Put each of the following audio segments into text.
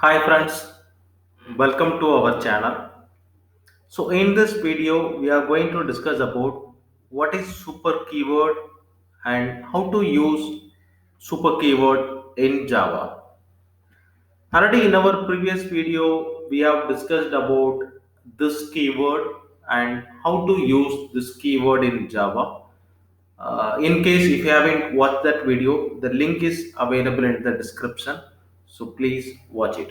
Hi friends, welcome to our channel. So in this video we are going to discuss about what is super keyword and how to use super keyword in Java. Already in our previous video we have discussed about this keyword and how to use this keyword in Java. In case if you haven't watched that video, the link is available in the description. So please watch it.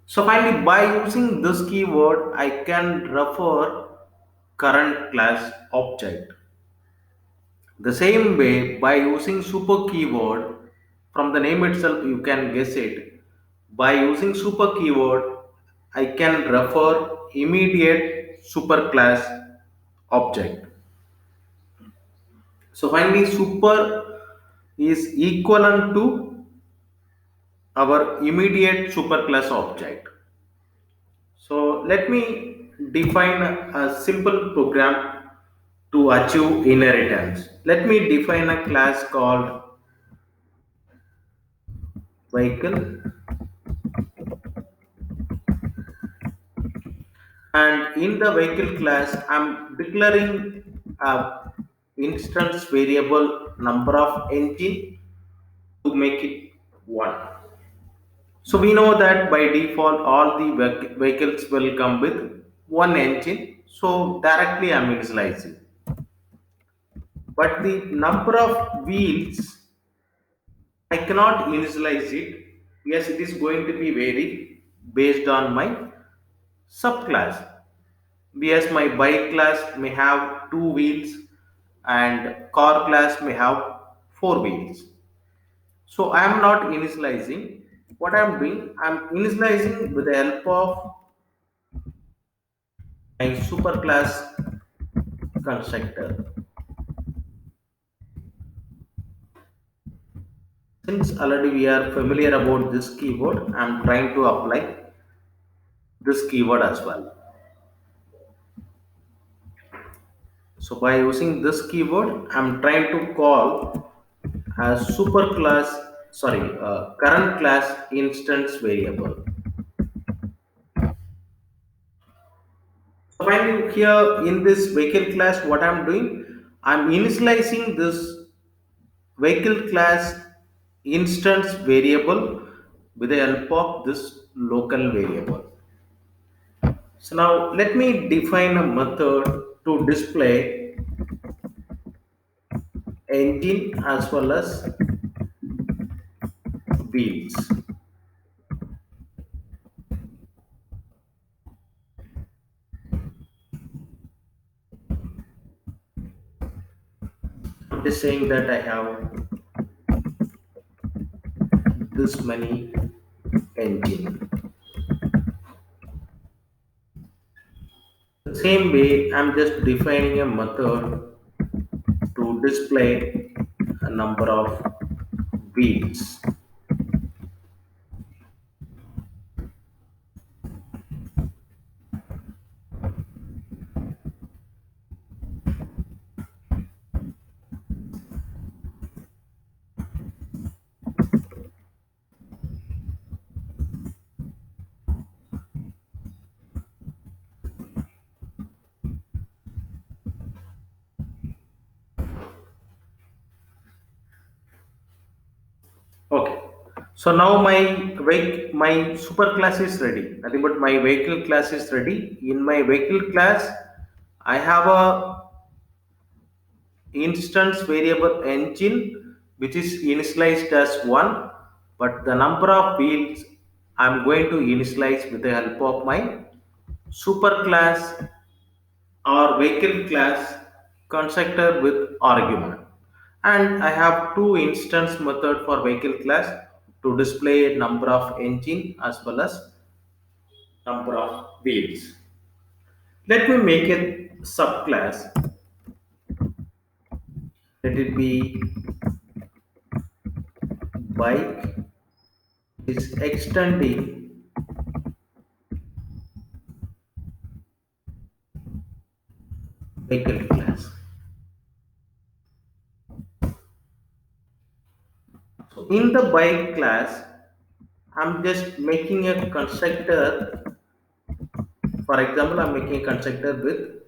So finally, by using this keyword, I can refer current class object. The same way, by using super keyword, from the name itself, you can guess it. By using super keyword, I can refer immediate superclass object. So finally, super is equivalent to our immediate superclass object. So let me define a simple program to achieve inheritance. Let me define a class called vehicle, and in the vehicle class I'm declaring a instance variable number of engine to make it 1. So we know that by default all the vehicles will come with one engine, so directly I'm initializing. But the number of wheels I cannot initialize it. Yes, it is going to be vary based on my subclass. Yes, my bike class may have two wheels and car class may have four wheels. So I am not initializing. What I am doing, I am initializing with the help of my superclass constructor. Since already we are familiar about this keyword, I am trying to apply this keyword as well. So by using this keyword, I'm trying to call a current class instance variable. So finally here in this vehicle class, what I'm doing, I'm initializing this vehicle class instance variable with the help of this local variable. So now let me define a method to display engine as well as wheels. I'm just saying that I have this many engine. The same way, I'm just defining a method to display a number of wheels. Okay. So now my superclass is ready. Nothing but my vehicle class is ready. In my vehicle class, I have a instance variable engine which is initialized as 1, but the number of wheels I'm going to initialize with the help of my superclass or vehicle class constructor with argument. And I have two instance method for vehicle class to display number of engine as well as number of wheels. Let me make a subclass. Let it be bike is extending vehicle class. So in the bike class, I'm just making a constructor. For example, I'm making a constructor with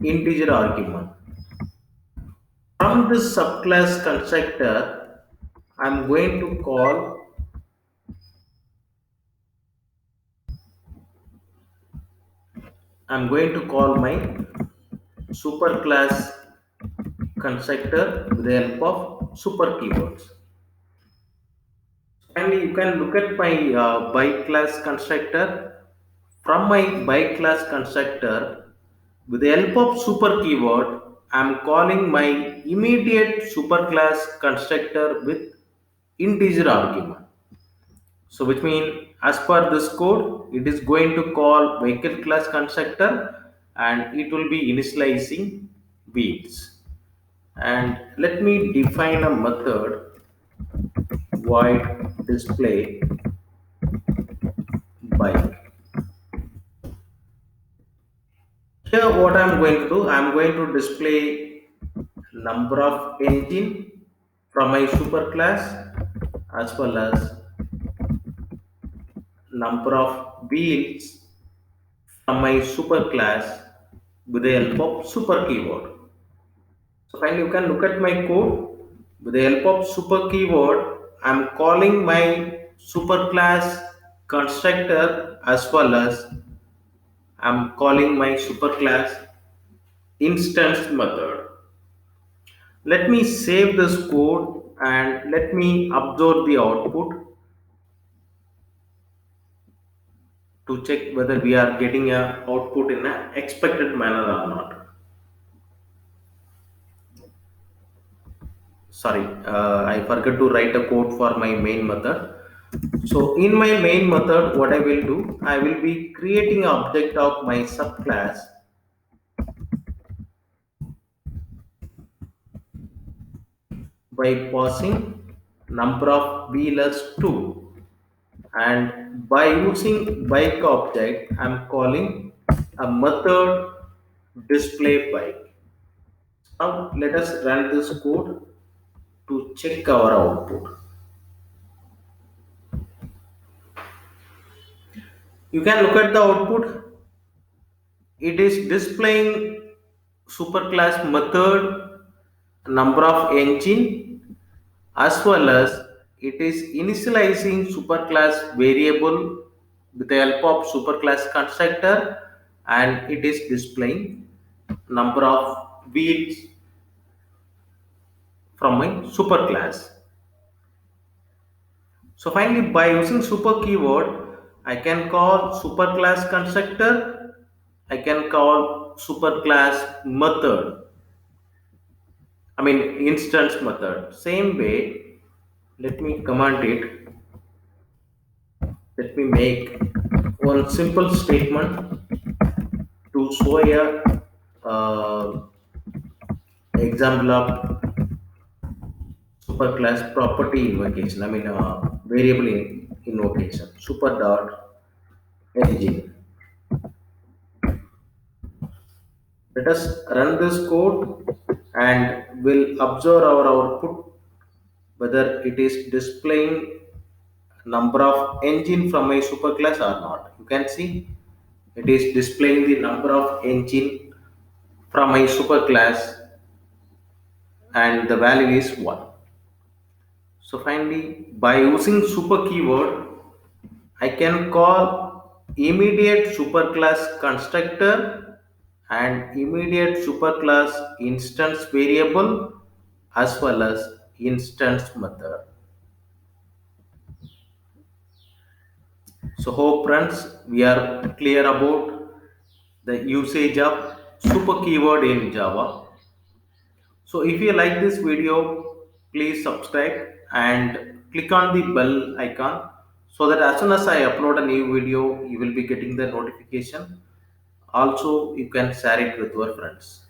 integer argument. From this subclass constructor, I'm going to call my superclass constructor with the help of super keywords. And you can look at my by class constructor. From my by class constructor, with the help of super keyword, I am calling my immediate superclass constructor with integer argument. So which means as per this code, it is going to call vehicle class constructor and it will be initializing wheels. And let me define a method void display bike. Here what I am going to do, I am going to display number of engine from my superclass as well as number of wheels from my superclass with the help of super keyword. So finally you can look at my code. With the help of super keyword, I am calling my superclass constructor as well as I am calling my superclass instance method. Let me save this code and let me observe the output to check whether we are getting a output in a expected manner or not. Sorry, I forgot to write a code for my main method. So in my main method, what I will do, I will be creating an object of my subclass by passing number of wheelers 2, and by using bike object, I am calling a method display bike. Now let us run this code to check our output. You can look at the output. It is displaying superclass method number of engine as well as it is initializing superclass variable with the help of superclass constructor, and it is displaying number of wheels from my superclass. So finally, by using super keyword, I can call superclass constructor, I can call superclass method, I mean instance method. Same way, let me command it. Let me make one simple statement to show a example of superclass property invocation. I mean variable invocation. Super dot engine. Let us run this code and we'll observe our output whether it is displaying number of engine from my superclass or not. You can see it is displaying the number of engine from my superclass and the value is 1. So finally, by using super keyword, I can call immediate superclass constructor and immediate superclass instance variable as well as instance method. So hope friends we are clear about the usage of super keyword in Java. So if you like this video, please subscribe and click on the bell icon so that as soon as I upload a new video, you will be getting the notification. Also, you can share it with your friends.